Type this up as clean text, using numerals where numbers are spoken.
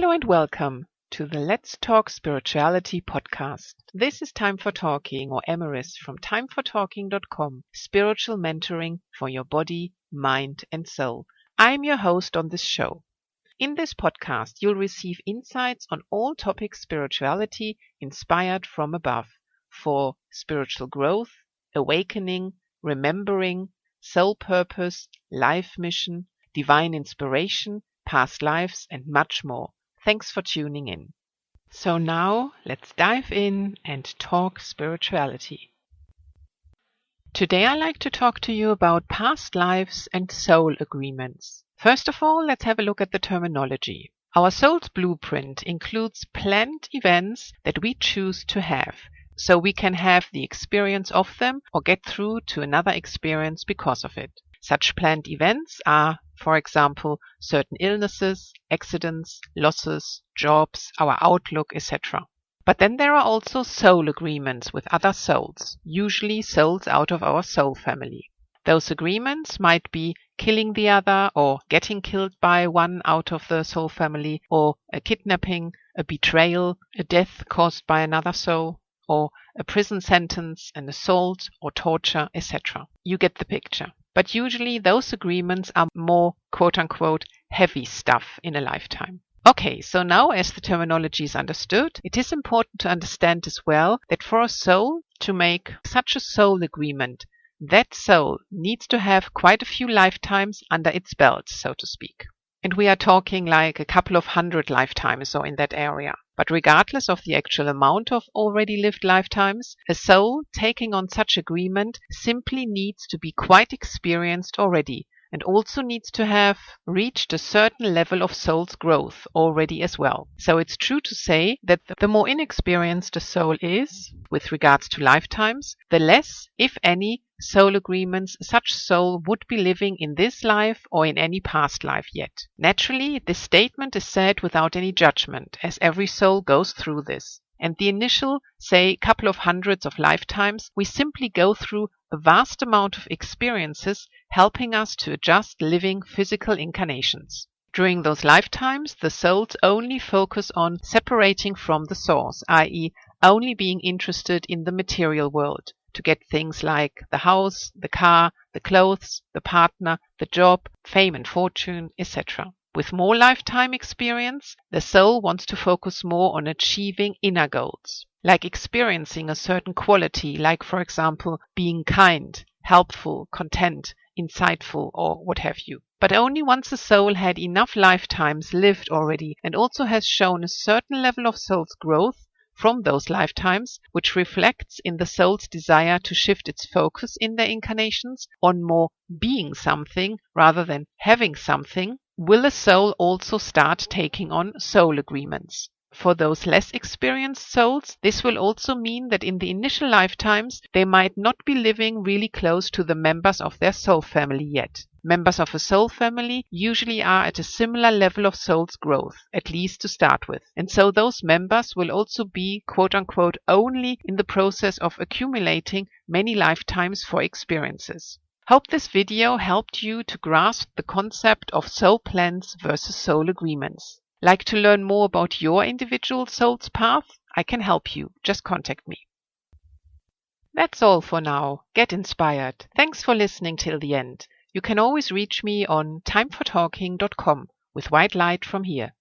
Hello and welcome to the Let's Talk Spirituality podcast. This is Time for Talking, or Emeris from timefortalking.com, spiritual mentoring for your body, mind and soul. I'm your host on this show. In this podcast, you'll receive insights on all topics spirituality inspired from above for spiritual growth, awakening, remembering, soul purpose, life mission, divine inspiration, past lives and much more. Thanks for tuning in. So now let's dive in and talk spirituality. Today I like to talk to you about past lives and soul agreements. First of all, let's have a look at the terminology. Our soul's blueprint includes planned events that we choose to have, so we can have the experience of them or get through to another experience because of it. Such planned events are, for example, certain illnesses, accidents, losses, jobs, our outlook, etc. But then there are also soul agreements with other souls, usually souls out of our soul family. Those agreements might be killing the other or getting killed by one out of the soul family, or a kidnapping, a betrayal, a death caused by another soul, or a prison sentence, an assault or torture, etc. You get the picture. But usually those agreements are more quote-unquote heavy stuff in a lifetime. Okay, so now as the terminology is understood, it is important to understand as well that for a soul to make such a soul agreement, that soul needs to have quite a few lifetimes under its belt, so to speak. And we are talking like a couple of hundred lifetimes or in that area. But regardless of the actual amount of already lived lifetimes, a soul taking on such agreement simply needs to be quite experienced already, and also needs to have reached a certain level of soul's growth already as well. So it's true to say that the more inexperienced a soul is with regards to lifetimes, the less, if any, soul agreements such soul would be living in this life or in any past life yet. Naturally, this statement is said without any judgment, as every soul goes through this. And the initial, say, couple of hundreds of lifetimes, we simply go through a vast amount of experiences helping us to adjust living physical incarnations. During those lifetimes, the souls only focus on separating from the source, i.e., only being interested in the material world, to get things like the house, the car, the clothes, the partner, the job, fame and fortune, etc. With more lifetime experience, the soul wants to focus more on achieving inner goals, like experiencing a certain quality, like for example, being kind, helpful, content, insightful, or what have you. But only once the soul had enough lifetimes lived already and also has shown a certain level of soul's growth from those lifetimes, which reflects in the soul's desire to shift its focus in their incarnations on more being something rather than having something, will a soul also start taking on soul agreements. For those less experienced souls, this will also mean that in the initial lifetimes, they might not be living really close to the members of their soul family yet. Members of a soul family usually are at a similar level of soul's growth, at least to start with. And so those members will also be, quote-unquote, only in the process of accumulating many lifetimes for experiences. Hope this video helped you to grasp the concept of soul plans versus soul agreements. Like to learn more about your individual soul's path? I can help you. Just contact me. That's all for now. Get inspired. Thanks for listening till the end. You can always reach me on timefortalking.com with white light from here.